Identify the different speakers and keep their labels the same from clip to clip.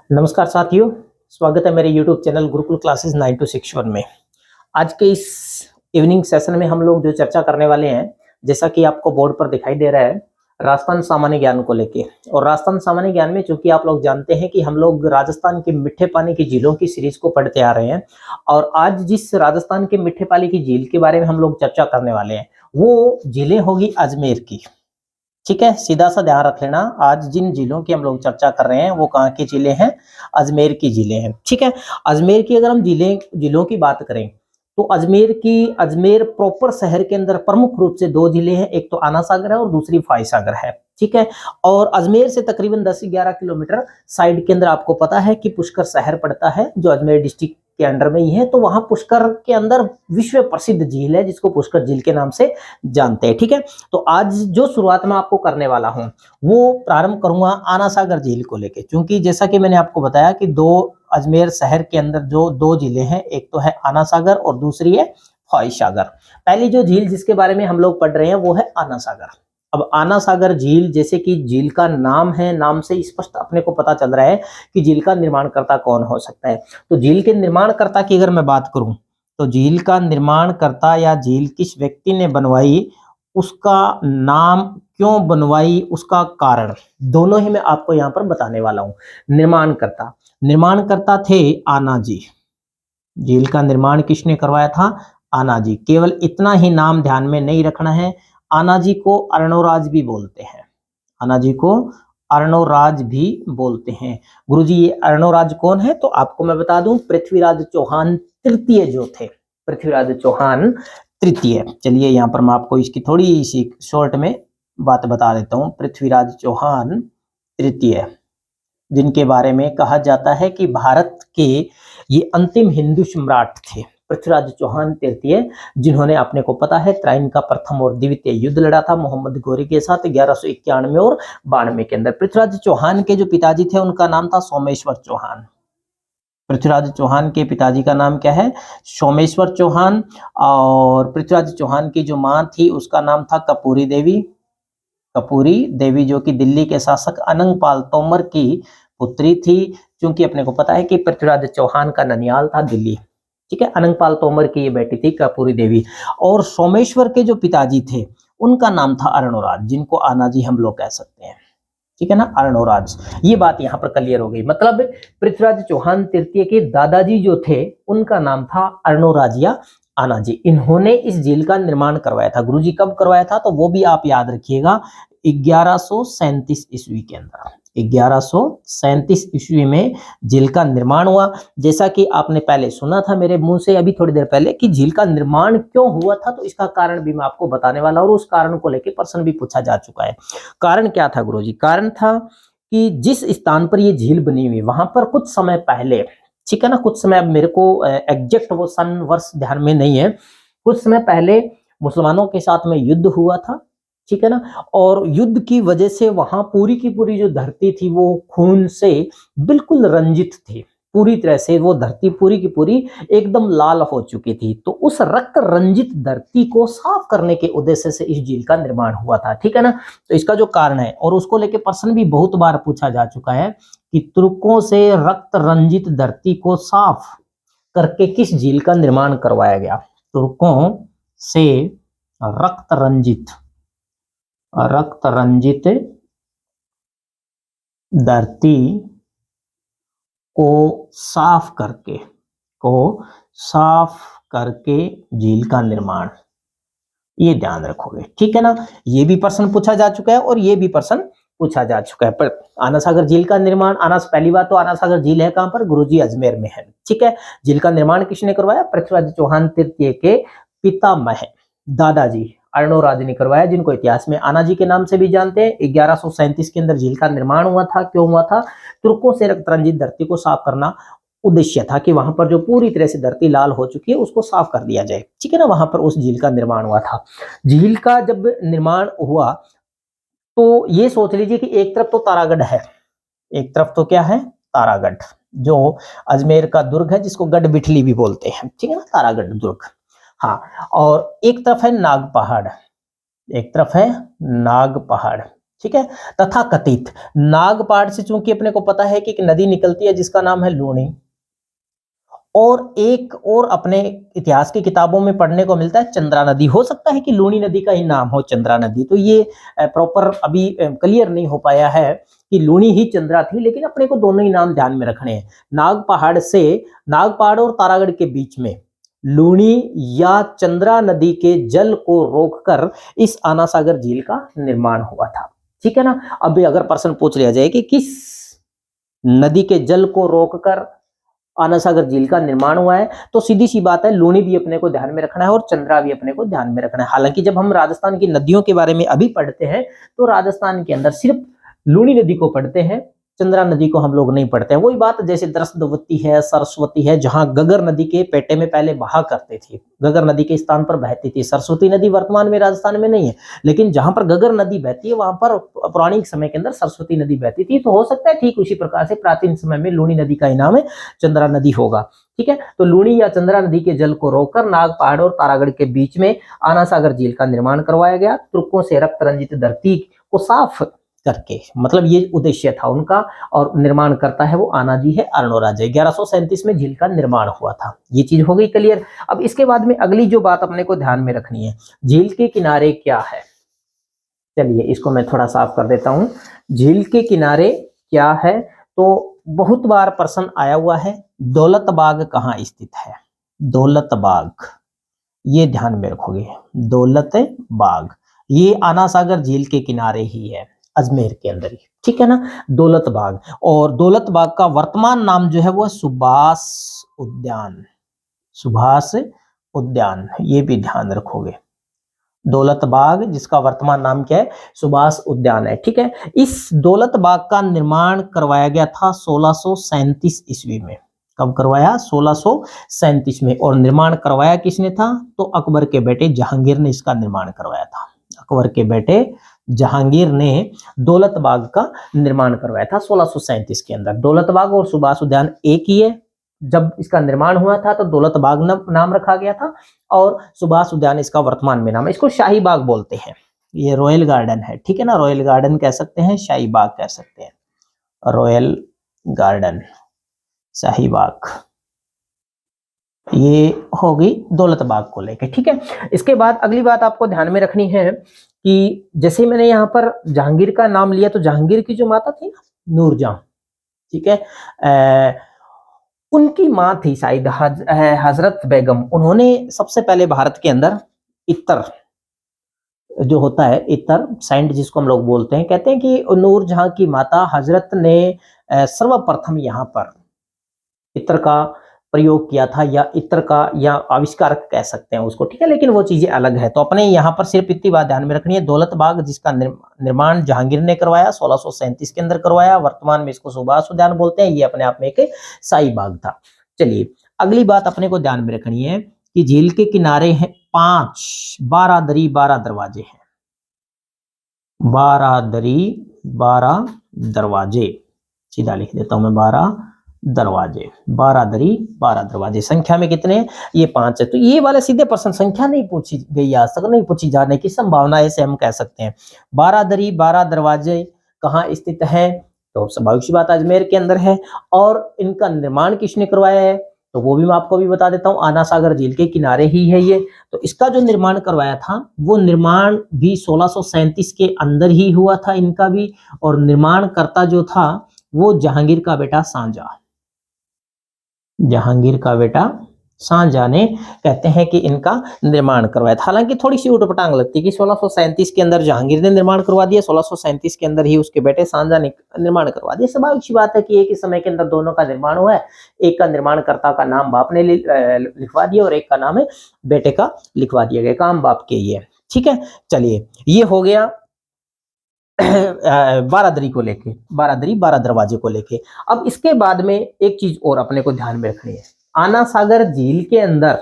Speaker 1: नमस्कार साथियों, स्वागत है मेरे YouTube चैनल गुरुकुल क्लासेस 9261 में। आज के इस इवनिंग सेशन में हम लोग जो चर्चा करने वाले हैं, जैसा कि आपको बोर्ड पर दिखाई दे रहा है, राजस्थान सामान्य ज्ञान को लेके। और राजस्थान सामान्य ज्ञान में चूंकि आप लोग जानते हैं कि हम लोग राजस्थान के मीठे पानी की झीलों की सीरीज को पढ़ते आ रहे हैं, और आज जिस राजस्थान के मीठे पानी की झील के बारे में हम लोग चर्चा करने वाले हैं, वो झीलें होगी अजमेर की। ठीक है, सीधा सा ध्यान रख लेना। आज जिन जिलों की हम लोग चर्चा कर रहे हैं वो कहाँ की जिले हैं? अजमेर की जिले हैं। ठीक है, अजमेर की अगर हम जिलों की बात करें तो अजमेर प्रॉपर शहर के अंदर प्रमुख रूप से दो जिले हैं, एक तो आना सागर है और दूसरी फाई सागर है। ठीक है, और अजमेर से तकरीबन 10 से 11 किलोमीटर साइड के अंदर आपको पता है कि पुष्कर शहर पड़ता है, जो अजमेर डिस्ट्रिक्ट के अंडर में ही है। तो वहां पुष्कर के अंदर विश्व प्रसिद्ध झील है, जिसको पुष्कर झील के नाम से जानते हैं। ठीक है, तो आज जो शुरुआत मैं आपको करने वाला हूं वो प्रारंभ करूंगा आना सागर झील को लेके, क्योंकि जैसा कि मैंने आपको बताया कि दो अजमेर शहर के अंदर जो दो जिले हैं, एक तो है आना सागर और दूसरी है फाई सागर। पहली जो झील जिसके बारे में हम लोग पढ़ रहे हैं वो है आना सागर। अब आना सागर झील, जैसे कि झील का नाम है, नाम से स्पष्ट अपने को पता चल रहा है कि झील का निर्माणकर्ता कौन हो सकता है। तो झील के निर्माणकर्ता की अगर मैं बात करूं तो झील का निर्माणकर्ता या झील किस व्यक्ति ने बनवाई, उसका नाम, क्यों बनवाई, उसका कारण, दोनों ही मैं आपको यहाँ पर बताने वाला हूँ। निर्माणकर्ता थे आना जी। झील का निर्माण किसने करवाया था? आना जी। केवल इतना ही नाम ध्यान में नहीं रखना है, आना जी को अर्णोराज भी बोलते हैं। आना जी को अर्णोराज भी बोलते हैं। गुरुजी ये अर्णोराज कौन है? तो आपको मैं बता दूं, पृथ्वीराज चौहान तृतीय जो थे, पृथ्वीराज चौहान तृतीय। चलिए यहाँ पर मैं आपको इसकी थोड़ी सी शॉर्ट में बात बता देता हूँ। पृथ्वीराज चौहान तृतीय, जिनके बारे में कहा जाता है कि भारत के ये अंतिम हिंदू सम्राट थे, पृथ्वीराज चौहान तृतीय, जिन्होंने अपने को पता है त्राइन का प्रथम और द्वितीय युद्ध लड़ा था मोहम्मद गौरी के साथ 1191 और 92 के अंदर। पृथ्वीराज चौहान के जो पिताजी थे उनका नाम था सोमेश्वर चौहान। पृथ्वीराज चौहान के पिताजी का नाम क्या है? सोमेश्वर चौहान। और पृथ्वीराज चौहान की जो मां थी उसका नाम था कपूरी देवी। कपूरी देवी जो कि दिल्ली के शासक अनंगपाल तोमर की पुत्री थी, क्योंकि अपने को पता है कि पृथ्वीराज चौहान का ननियाल था दिल्ली। ठीक है, अनंगपाल तोमर की ये बेटी थी कपूरी देवी। और सोमेश्वर के जो पिताजी थे उनका नाम था अर्णोराज, जिनको आना जी हम लोग कह सकते हैं। ठीक है ना, अर्णोराज। ये बात यहाँ पर क्लियर हो गई। मतलब पृथ्वीराज चौहान तृतीय के दादाजी जो थे उनका नाम था अर्णोराज या आना जी। इन्होंने इस झील का निर्माण करवाया था। गुरुजी कब करवाया था? तो वो भी आप याद रखिएगा, 1137 ईस्वी के अंदर। 1137 ईस्वी में झील का निर्माण हुआ। जैसा कि आपने पहले सुना था मेरे मुंह से अभी थोड़ी देर पहले कि झील का निर्माण क्यों हुआ था, तो इसका कारण भी मैं आपको बताने वाला हूं, और उस कारण को लेकर प्रश्न भी पूछा जा चुका है। कारण क्या था गुरुजी? कारण था कि जिस स्थान पर ये झील बनी हुई वहां पर कुछ समय पहले, ठीक है ना, कुछ समय, अब मेरे को एग्जैक्ट वो सन वर्ष ध्यान में नहीं है, कुछ समय पहले मुसलमानों के साथ में युद्ध हुआ था। ठीक है ना, और युद्ध की वजह से वहां पूरी की पूरी जो धरती थी वो खून से बिल्कुल रंजित थी। पूरी तरह से वो धरती पूरी की पूरी एकदम लाल हो चुकी थी। तो उस रक्त रंजित धरती को साफ करने के उद्देश्य से इस झील का निर्माण हुआ था। ठीक है ना, तो इसका जो कारण है, और उसको लेके प्रश्न भी बहुत बार पूछा जा चुका है कि तुर्कों से रक्त रंजित धरती को साफ करके किस झील का निर्माण करवाया गया? तुर्कों से रक्त रंजित धरती को साफ करके झील का निर्माण, ये ध्यान रखोगे। ठीक है ना, ये भी प्रश्न पूछा जा चुका है और ये भी प्रश्न पूछा जा चुका है। पर आना सागर झील का निर्माण, पहली बात तो आना सागर झील है कहां पर? गुरुजी अजमेर में है। ठीक है, झील का निर्माण किसने करवाया? पृथ्वीराज चौहान तृतीय के पितामह दादाजी अर्णोराज ने करवाया, जिनको इतिहास में आना जी के नाम से भी जानते हैं। 1137 के अंदर झील का निर्माण हुआ था। क्यों हुआ था? तुर्कों से रक्त रंजित धरती को साफ करना उद्देश्य था कि वहां पर जो पूरी तरह से धरती लाल हो चुकी है उसको साफ कर दिया जाए। ठीक है ना, वहां पर उस झील का निर्माण हुआ था। झील का जब निर्माण हुआ तो ये सोच लीजिए कि एक तरफ तो तारागढ़ है, एक तरफ तो क्या है? तारागढ़, जो अजमेर का दुर्ग है, जिसको गढ़ बिठली भी बोलते हैं। ठीक है ना, तारागढ़ दुर्ग। हाँ, और एक तरफ है नाग पहाड़, एक तरफ है नाग पहाड़। ठीक है। तथा कथित, नागपाड़ से चूंकि अपने को पता है कि एक नदी निकलती है जिसका नाम है लूणी, और एक और अपने इतिहास की किताबों में पढ़ने को मिलता है चंद्रा नदी। हो सकता है कि लूणी नदी का ही नाम हो चंद्रा नदी, तो ये प्रॉपर अभी क्लियर नहीं हो पाया है कि लूणी ही चंद्रा थी, लेकिन अपने को दोनों ही नाम ध्यान में रखने हैं। नागपहाड़ और तारागढ़ के बीच में लूणी या चंद्रा नदी के जल को रोककर इस आना सागर झील का निर्माण हुआ था। ठीक है ना। अभी अगर प्रश्न पूछ लिया जाए कि किस नदी के जल को रोककर आना सागर झील का निर्माण हुआ है, तो सीधी सी बात है लूणी भी अपने को ध्यान में रखना है और चंद्रा भी अपने को ध्यान में रखना है। हालांकि जब हम राजस्थान की नदियों के बारे में अभी पढ़ते हैं तो राजस्थान के अंदर सिर्फ लूणी नदी को पढ़ते हैं, चंद्रा नदी को हम लोग नहीं पढ़ते हैं। वही बात जैसे द्रस्वती है, सरस्वती है, जहां गगर नदी के पेटे में पहले बहा करते थे, गगर नदी के स्थान पर बहती थी। सरस्वती नदी वर्तमान में राजस्थान में नहीं है, लेकिन जहां पर गगर नदी बहती है वहां पर पौराणिक समय के अंदर सरस्वती नदी बहती थी। तो हो सकता है ठीक उसी प्रकार से प्राचीन समय में लूणी नदी का ही नाम है चंद्रा नदी होगा। ठीक है। तो लूणी या चंद्रा नदी के जल को रोककर नागपहाड़ और तारागढ़ के बीच में आना सागर झील का निर्माण करवाया गया, तुर्कों से रक्त रंजित धरती को साफ करके, मतलब ये उद्देश्य था उनका। और निर्माण करता है वो आना जी है, अरनोराज है। 1137 में झील का निर्माण हुआ था। ये चीज हो गई क्लियर। अब इसके बाद में अगली जो बात अपने को ध्यान में रखनी है, झील के किनारे क्या है। चलिए इसको मैं थोड़ा साफ कर देता हूं। झील के किनारे क्या है, तो बहुत बार प्रश्न आया हुआ है, दौलत बाग कहाँ स्थित है। दौलत बाग, ये ध्यान में रखोगे, दौलत बाग ये आना सागर झील के किनारे ही है, अजमेर के अंदर ही। ठीक है ना, दौलत बाग। और दौलत बाग का वर्तमान नाम जो है वो सुभाष उद्यान, सुभाष उद्यान, ये भी ध्यान रखोगे। दौलत बाग जिसका वर्तमान नाम क्या है, सुभाष उद्यान है। ठीक है। इस दौलत बाग का निर्माण करवाया गया था 1637 ईस्वी में। कब करवाया, 1637 में। और निर्माण करवाया किसने था, तो अकबर के बेटे जहांगीर ने इसका निर्माण करवाया था। अकबर के बेटे जहांगीर ने दौलत बाग का निर्माण करवाया था 1637 के अंदर। दौलत बाग और सुभाष उद्यान एक ही है। जब इसका निर्माण हुआ था तो दौलत बाग नाम रखा गया था, और सुभाष उद्यान इसका वर्तमान में नाम है। इसको शाही बाग बोलते हैं, ये रॉयल गार्डन है। ठीक है ना, रॉयल गार्डन कह सकते हैं, शाही बाग कह सकते हैं। रॉयल गार्डन, शाही बाग, ये हो गई दौलत बाग को लेके। ठीक है। इसके बाद अगली बात आपको ध्यान में रखनी है कि जैसे मैंने यहाँ पर जहांगीर का नाम लिया, तो जहांगीर की जो माता थी ना, नूरजहां, ठीक है, उनकी माँ थी शायद हजरत बेगम। उन्होंने सबसे पहले भारत के अंदर इत्र जो होता है, इत्र सैंड जिसको हम लोग बोलते हैं, कहते हैं कि नूरजहां की माता हजरत ने सर्वप्रथम यहाँ पर इत्र का प्रयोग किया था, या इत्र का या आविष्कार कह सकते हैं उसको। ठीक है, लेकिन वो चीजें अलग है। तो अपने यहाँ पर सिर्फ इतनी बात ध्यान में रखनी है, दौलत बाग जिसका निर्माण जहांगीर ने करवाया, 1637 के अंदर करवाया। वर्तमान में इसको सुभाष उद्यान बोलते हैं। ये अपने आप में एक शाही बाग था। चलिए अगली बात अपने को ध्यान में रखनी है कि झील के किनारे हैं 5 12 दरी 12 दरवाजे हैं। 12 दरी 12 दरवाजे, सीधा लिख देता हूं मैं, 12 दरवाजे, 12 दरी 12 दरवाजे। संख्या में कितने हैं, ये 5 है। तो ये वाले सीधे प्रश्न, संख्या नहीं पूछी गई आज तक, नहीं पूछी जाने की संभावना है, ऐसे हम कह सकते हैं। 12 दरी 12 दरवाजे कहाँ स्थित है, तो स्वाभाविक सी बात अजमेर के अंदर है। और इनका निर्माण किसने करवाया है, तो वो भी मैं आपको भी बता देता हूँ, आना सागर झील के किनारे ही है ये। तो इसका जो निर्माण करवाया था, वो निर्माण भी 1637 के अंदर ही हुआ था इनका भी। और निर्माण करता जो था वो जहांगीर का बेटा शाहजहां, जहांगीर का बेटा शाहजहां ने कहते हैं कि इनका निर्माण करवाया था। हालांकि थोड़ी सी उटपटांग लगती है कि 1637 के अंदर जहांगीर ने निर्माण करवा दिया, 1637 के अंदर ही उसके बेटे शाहजहां ने निर्माण करवा दिया। स्वाभाविक सी बात है कि एक ही समय के अंदर दोनों का निर्माण हुआ है। एक का निर्माणकर्ता का नाम बाप ने लिखवा दिया और एक का नाम है बेटे का लिखवा दिया गया, काम बाप के ही है। ठीक है। चलिए ये हो गया 12 दरी को लेके, 12 दरी 12 दरवाजे को लेके। अब इसके बाद में एक चीज और अपने को ध्यान में रखनी है, आना सागर झील के अंदर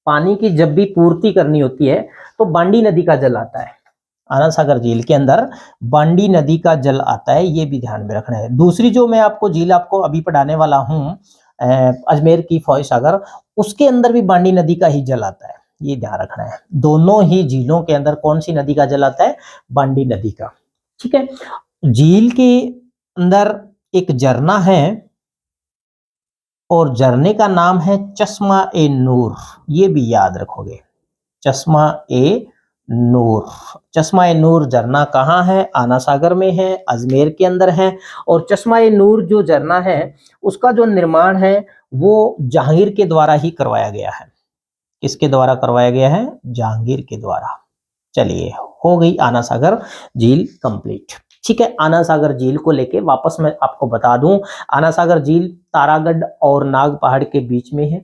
Speaker 1: पानी की जब भी पूर्ति करनी होती है तो बांडी नदी का जल आता है। आना सागर झील के अंदर बांडी नदी का जल आता है, ये भी ध्यान में रखना है। दूसरी जो मैं आपको झील आपको अभी पढ़ाने वाला हूँ, अजमेर की फौज सागर, उसके अंदर भी बांडी नदी का ही जल आता है, ये ध्यान रखना है। दोनों ही झीलों के अंदर कौन सी नदी का जल आता है, बांडी नदी का। ठीक है। झील के अंदर एक झरना है और झरने का नाम है चश्मा ए नूर, ये भी याद रखोगे, चश्मा ए नूर। चश्मा ए नूर झरना कहाँ है? आना सागर में है, अजमेर के अंदर है। और चश्मा ए नूर जो झरना है उसका जो निर्माण है वो जहांगीर के द्वारा ही करवाया गया है। किसके द्वारा करवाया गया है? जहांगीर के द्वारा। चलिए, हो गई आना सागर झील कंप्लीट। ठीक है, आना सागर झील को लेके वापस मैं आपको बता दूं, आना सागर झील तारागढ़ और नाग पहाड़ के बीच में है।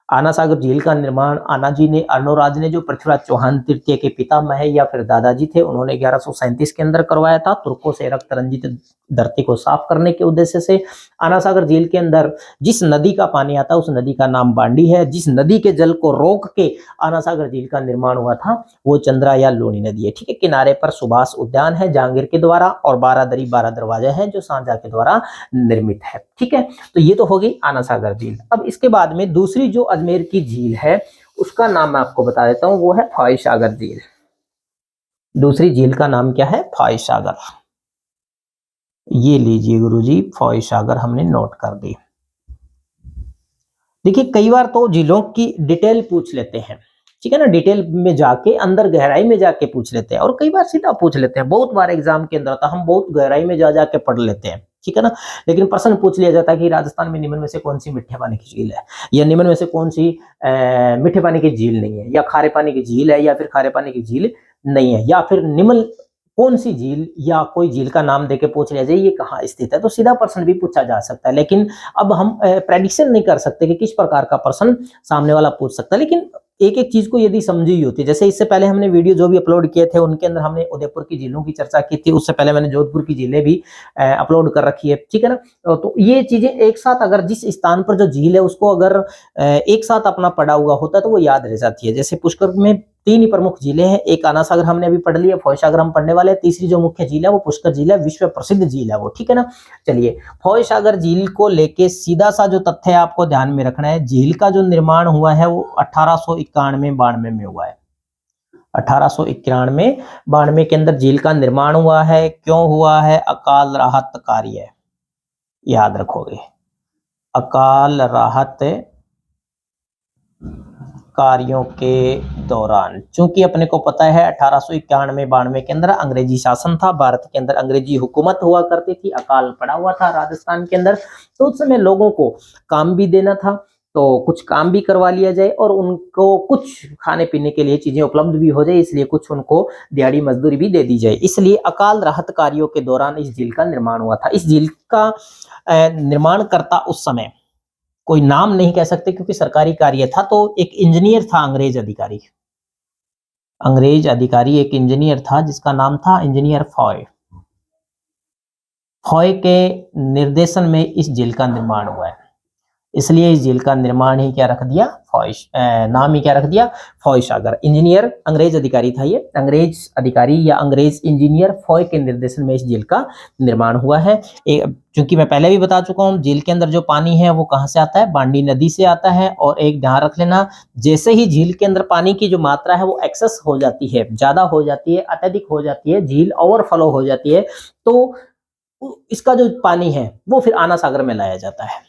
Speaker 1: आना सागर झील का निर्माण आना जी ने, अर्णोराज ने, जो पृथ्वीराज चौहान तृतीय के पितामह या फिर दादाजी थे, उन्होंने 1137 के अंदर करवाया था, तुर्कों से रक्त रंजित धरती को साफ करने के उद्देश्य से। आना सागर झील के अंदर जिस नदी का पानी आता है उस नदी का नाम बांडी है। जिस नदी के जल को रोक के आना सागर झील का निर्माण हुआ था वो चंद्रा या लूनी नदी है। ठीक है, किनारे पर सुभाष उद्यान है जहांगीर के द्वारा, और 12 दरी 12 दरवाजे हैं जो शाहजहां के द्वारा निर्मित है। ठीक है, तो ये तो हो गई आना सागर झील। अब इसके बाद में दूसरी जो अजमेर की झील है उसका नाम मैं आपको बता देता हूं, वो है फॉय सागर झील। दूसरी झील का नाम क्या है? फॉय सागर। ये लीजिए गुरुजी, फॉय सागर हमने नोट कर दी। देखिए, कई बार तो झीलों की डिटेल पूछ लेते हैं, ठीक है ना, डिटेल में जाके अंदर गहराई में जाके पूछ लेते हैं, और कई बार सीधा पूछ लेते हैं। बहुत बार एग्जाम के अंदर आता हम बहुत गहराई में जा जाके पढ़ लेते हैं, ठीक है ना, लेकिन प्रश्न पूछ लिया जाता है कि राजस्थान में निम्न में से कौन सी मीठे पानी की झील है, या निम्न में से कौन सी मीठे पानी की झील नहीं है, या खारे पानी की झील है, या फिर खारे पानी की झील नहीं है, या फिर निम्न कौन सी झील या कोई झील का नाम देके पूछ लिया जाए ये कहाँ स्थित है, तो सीधा प्रश्न भी पूछा जा सकता है। लेकिन अब हम प्रेडिक्शन नहीं कर सकते कि किस प्रकार का प्रश्न सामने वाला पूछ सकता है, लेकिन एक एक चीज को यदि समझी होती है, जैसे इससे पहले हमने वीडियो जो भी अपलोड किए थे उनके अंदर हमने उदयपुर की झीलों की चर्चा की थी, उससे पहले मैंने जोधपुर की झीलें भी अपलोड कर रखी है, ठीक है ना। तो ये चीजें एक साथ अगर जिस स्थान पर जो झील है उसको अगर एक साथ अपना पड़ा हुआ होता है तो वो याद रह जाती है। जैसे पुष्कर में 3 ही प्रमुख झीलें हैं, एक आना सागर हमने अभी पढ़ लिया, फॉय सागर हम पढ़ने वाले हैं, तीसरी जो मुख्य झील है वो पुष्कर झील है, विश्व प्रसिद्ध झील है वो, ठीक है ना। चलिए, फॉय सागर झील को लेके सीधा सा जो तथ्य है आपको ध्यान में रखना है, झील का जो निर्माण हुआ है वो 1891-92 में हुआ है। 1891-92 के अंदर झील का निर्माण हुआ है। क्यों हुआ है? अकाल राहत कार्य, याद रखोगे, अकाल राहत कार्यों के दौरान। चूंकि अपने को पता है 1891-92 के अंदर अंग्रेजी शासन था, भारत के अंदर अंग्रेजी हुकूमत हुआ करती थी, अकाल पड़ा हुआ था राजस्थान के अंदर, तो उस समय लोगों को काम भी देना था, तो कुछ काम भी करवा लिया जाए और उनको कुछ खाने पीने के लिए चीजें उपलब्ध भी हो जाए, इसलिए कुछ उनको दिहाड़ी मजदूरी भी दे दी जाए, इसलिए अकाल राहत कार्यों के दौरान इस झील का निर्माण हुआ था। इस झील का निर्माण करता उस समय कोई नाम नहीं कह सकते क्योंकि सरकारी कार्य था, तो एक इंजीनियर था, अंग्रेज अधिकारी एक इंजीनियर था जिसका नाम था इंजीनियर फॉय। फॉय के निर्देशन में इस झील का निर्माण हुआ है, इसलिए इस झील का निर्माण ही क्या रख दिया? नाम ही क्या रख दिया? फॉय सागर। इंजीनियर अंग्रेज अधिकारी था, ये अंग्रेज अधिकारी या अंग्रेज इंजीनियर फॉय के निर्देशन में इस झील का निर्माण हुआ है। क्योंकि मैं पहले भी बता चुका हूं, झील के अंदर जो पानी है वो कहां से आता है? बांडी नदी से आता है। और एक ध्यान रख लेना, जैसे ही झील के अंदर पानी की जो मात्रा है वो एक्सेस हो जाती है, ज्यादा हो जाती है, अत्यधिक हो जाती है, झील ओवरफ्लो हो जाती है, तो इसका जो पानी है वो फिर आना सागर में लाया जाता है,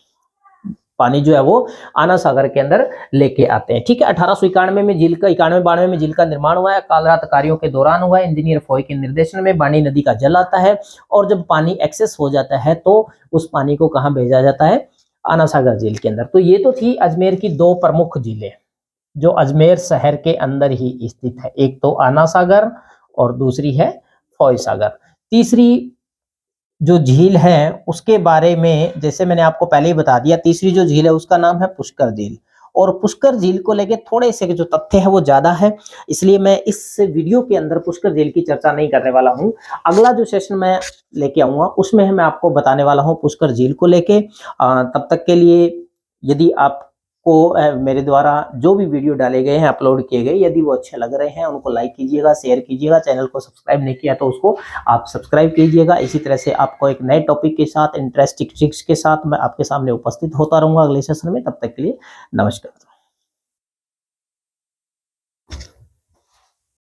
Speaker 1: पानी जो है वो आना सागर के अंदर लेके आते हैं। ठीक है, 1891 में झील का 91-92 में झील का निर्माण हुआ है, काल राहत कार्यों के दौरान हुआ है, इंजीनियर फॉय के निर्देशन में बांडी नदी का जल आता है, और जब पानी एक्सेस हो जाता है तो उस पानी को कहां भेजा जाता है? आना सागर झील के अंदर। तो ये तो थी अजमेर की 2 प्रमुख झीलें जो अजमेर शहर के अंदर ही स्थित है, एक तो आना सागर और दूसरी है फॉय सागर। तीसरी जो झील है उसके बारे में जैसे मैंने आपको पहले ही बता दिया, तीसरी जो झील है उसका नाम है पुष्कर झील, और पुष्कर झील को लेके थोड़े से जो तथ्य है वो ज्यादा है, इसलिए मैं इस वीडियो के अंदर पुष्कर झील की चर्चा नहीं करने वाला हूं। अगला जो सेशन मैं लेके आऊंगा उसमें मैं आपको बताने वाला हूं पुष्कर झील को लेके। तब तक के लिए यदि आप को मेरे द्वारा जो भी वीडियो डाले गए हैं, अपलोड किए गए, यदि वो अच्छे लग रहे हैं उनको लाइक कीजिएगा, शेयर कीजिएगा, चैनल को सब्सक्राइब नहीं किया तो उसको आप सब्सक्राइब कीजिएगा। इसी तरह से आपको एक नए टॉपिक के साथ, इंटरेस्टिंग ट्रिक्स के साथ मैं आपके सामने उपस्थित होता रहूंगा अगले सेशन में। तब तक के लिए नमस्कार।